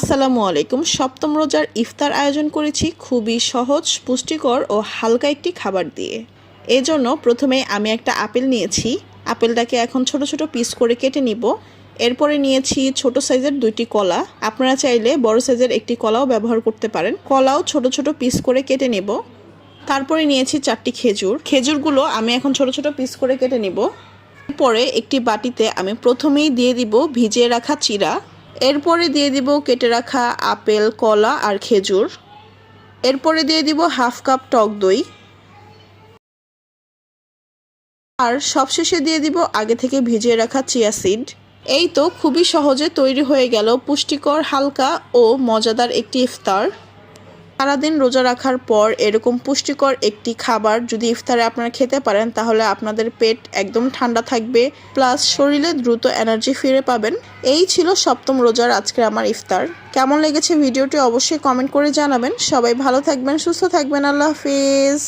আসসালামু আলাইকুম। সপ্তম রোজার ইফতার আয়োজন করেছি খুবই সহজ, পুষ্টিকর ও হালকা একটি খাবার দিয়ে। এজন্য প্রথমে আমি একটা আপেল নিয়েছি। আপেলটাকে এখন ছোট ছোট পিস করে কেটে নিব। এরপরে নিয়েছি ছোট সাইজের 2টি কলা। আপনারা চাইলে বড় সাইজের একটি কলাও ব্যবহার করতে পারেন। কলাও ছোট ছোট পিস করে কেটে নেব। তারপরে নিয়েছি 4টি খেজুর। খেজুরগুলো আমি এখন ছোট ছোট পিস করে কেটে নিব। এরপরে একটি বাটিতে আমি প্রথমেই দিয়ে দিব ভিজিয়ে রাখা চিড়া। এরপরে দিয়ে দিব কেটে রাখা আপেল, কলা আর খেজুর। এরপরে দিয়ে দিব হাফ কাপ টক দই। আর সবশেষে দিয়ে দিব আগে থেকে ভিজিয়ে রাখা চিয়া সিড। এই তো খুবই সহজে তৈরি হয়ে গেল পুষ্টিকর, হালকা ও মজাদার একটি ইফতার। সারাদিন রোজা রাখার পর এরকম পুষ্টিকর একটি খাবার যদি ইফতারে আপনারা খেতে পারেন তাহলে আপনাদের পেট একদম ঠান্ডা থাকবে, প্লাস শরীরে দ্রুত এনার্জি ফিরে পাবেন। এই ছিল সপ্তম রোজার আজকের আমার ইফতার। কেমন লেগেছে ভিডিওটি অবশ্যই কমেন্ট করে জানাবেন। সবাই ভালো থাকবেন, সুস্থ থাকবেন। আল্লাহ হাফিজ।